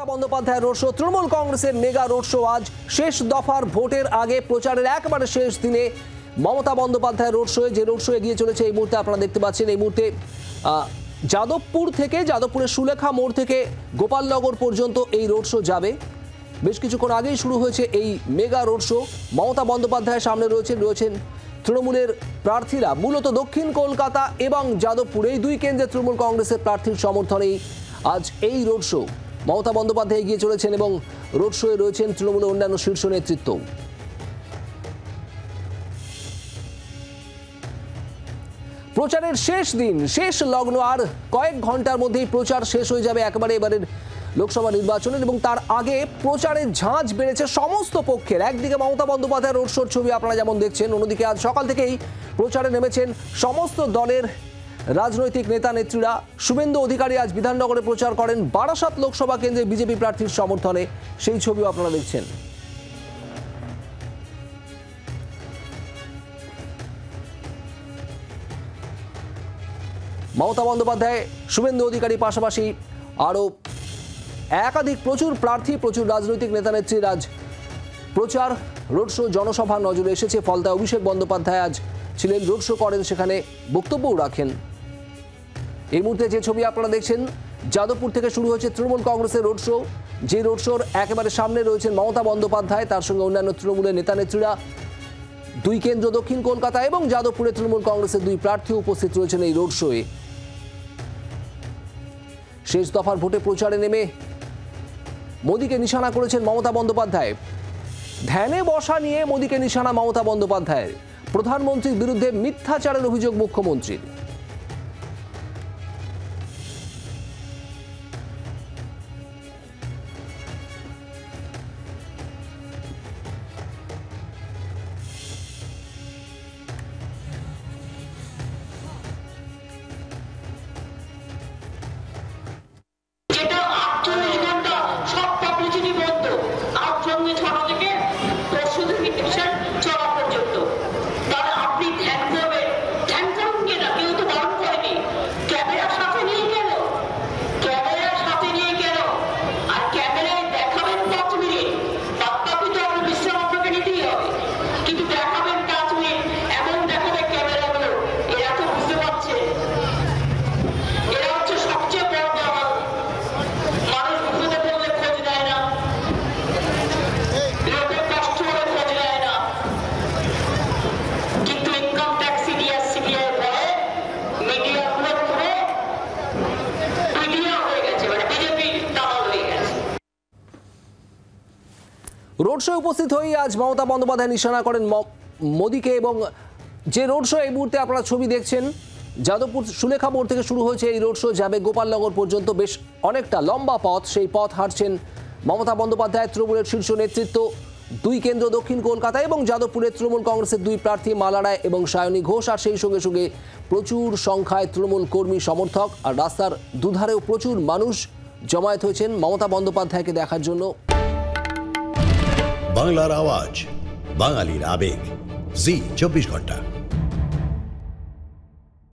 মমতা বন্দ্যোপাধ্যায়ের road show, Trinamool কংগ্রেসের mega road show. আজ শেষ দফার ভোটের আগে প্রচারের একেবারে শেষ দিনে মমতা বন্দ্যোপাধ্যায়ের রোড শোয়ে যে রোড শো এগিয়ে চলেছে এই মুহূর্তে আপনারা দেখতে পাচ্ছেন। এই মুহূর্তে যাদবপুরের সুলেখা মোড় থেকে গোপালনগর পর্যন্ত এই রোড শো যাবে। বেশ কিছুক্ষণ আগেই শুরু হয়েছে এই মেগা রোড শো। মমতা বন্দ্যোপাধ্যায়ের সামনে রয়েছেন তৃণমূলের প্রার্থীরা, মূলত দক্ষিণ কলকাতা এবং যাদবপুর এই দুই কেন্দ্রে তৃণমূল কংগ্রেসের প্রার্থীর সমর্থনেই আজ এই রোড শো। মমতা বন্দ্যোপাধ্যায় এগিয়ে চলেছেন এবং রোড শোয়ে রয়েছেন তৃণমূলের অন্যান্য শীর্ষ নেতৃত্ব। প্রচারের শেষ দিন, শেষ লগ্ন, আর কয়েক ঘন্টার মধ্যেই প্রচার শেষ হয়ে যাবে একেবারে এবারের লোকসভা নির্বাচনের, এবং তার আগে প্রচারের ঝাঁজ বেড়েছে সমস্ত পক্ষের। একদিকে মমতা বন্দ্যোপাধ্যায়ের রোড শোর ছবি আপনারা যেমন দেখছেন, অন্যদিকে আজ সকাল থেকেই প্রচারে নেমেছেন সমস্ত দলের রাজনৈতিক নেতা নেত্রীরা। শুভেন্দু অধিকারী আজ বিধাননগরে প্রচার করেন বারাসাত লোকসভা কেন্দ্রে বিজেপি প্রার্থীর সমর্থনে, সেই ছবিও আপনারা দেখছেন। মমতা বন্দ্যোপাধ্যায়, শুভেন্দু অধিকারী পাশাপাশি আরও একাধিক প্রচুর প্রার্থী, প্রচুর রাজনৈতিক নেতা নেত্রীর আজ প্রচার, রোড শো, জনসভা নজরে এসেছে। ফলতায় অভিষেক বন্দ্যোপাধ্যায় আজ ছিলেন, রোড শো করেন, সেখানে বক্তব্যও রাখেন। এই মুহূর্তে যে ছবি আপনারা দেখছেন, যাদবপুর থেকে শুরু হয়েছে তৃণমূল কংগ্রেসের রোড শো। যে রোড শোর একেবারে সামনে রয়েছেন মমতা বন্দ্যোপাধ্যায়, তার সঙ্গে অন্যান্য তৃণমূলের নেতা নেত্রীরা। দুই কেন্দ্র দক্ষিণ কলকাতা এবং যাদবপুরে তৃণমূল কংগ্রেসের দুই প্রার্থী উপস্থিত রয়েছেন এই রোড শোয়ে। শেষ দফার ভোটে প্রচারে নেমে মোদীকে নিশানা করেছেন মমতা বন্দ্যোপাধ্যায়। ধ্যানে বসা নিয়ে মোদীকে নিশানা মমতা বন্দ্যোপাধ্যায়ের। প্রধানমন্ত্রীর বিরুদ্ধে মিথ্যাচারের অভিযোগ মুখ্যমন্ত্রীর। রোড শো উপস্থিত হয়ে আজ মমতা বন্দ্যোপাধ্যায় নিশানা করেন মোদীকে, এবং যে রোড শো এই মুহূর্তে আপনারা ছবি দেখছেন, যাদবপুর সুলেখা মোড় থেকে শুরু হয়েছে এই রোড শো, যাবে গোপালনগর পর্যন্ত। বেশ অনেকটা লম্বা পথ, সেই পথ হাঁটছেন মমতা বন্দ্যোপাধ্যায়, তৃণমূলের শীর্ষ নেতৃত্ব। দুই কেন্দ্র দক্ষিণ কলকাতা এবং যাদবপুরে তৃণমূল কংগ্রেসের দুই প্রার্থী মালা রায় এবং সায়নী ঘোষ, আর সেই সঙ্গে সঙ্গে প্রচুর সংখ্যায় তৃণমূল কর্মী সমর্থক, আর রাস্তার দুধারেও প্রচুর মানুষ জমায়েত হয়েছেন মমতা বন্দ্যোপাধ্যায়কে দেখার জন্য। বাংলার আওয়াজ, বাঙালির আবেগ, জি 24 ঘন্টা।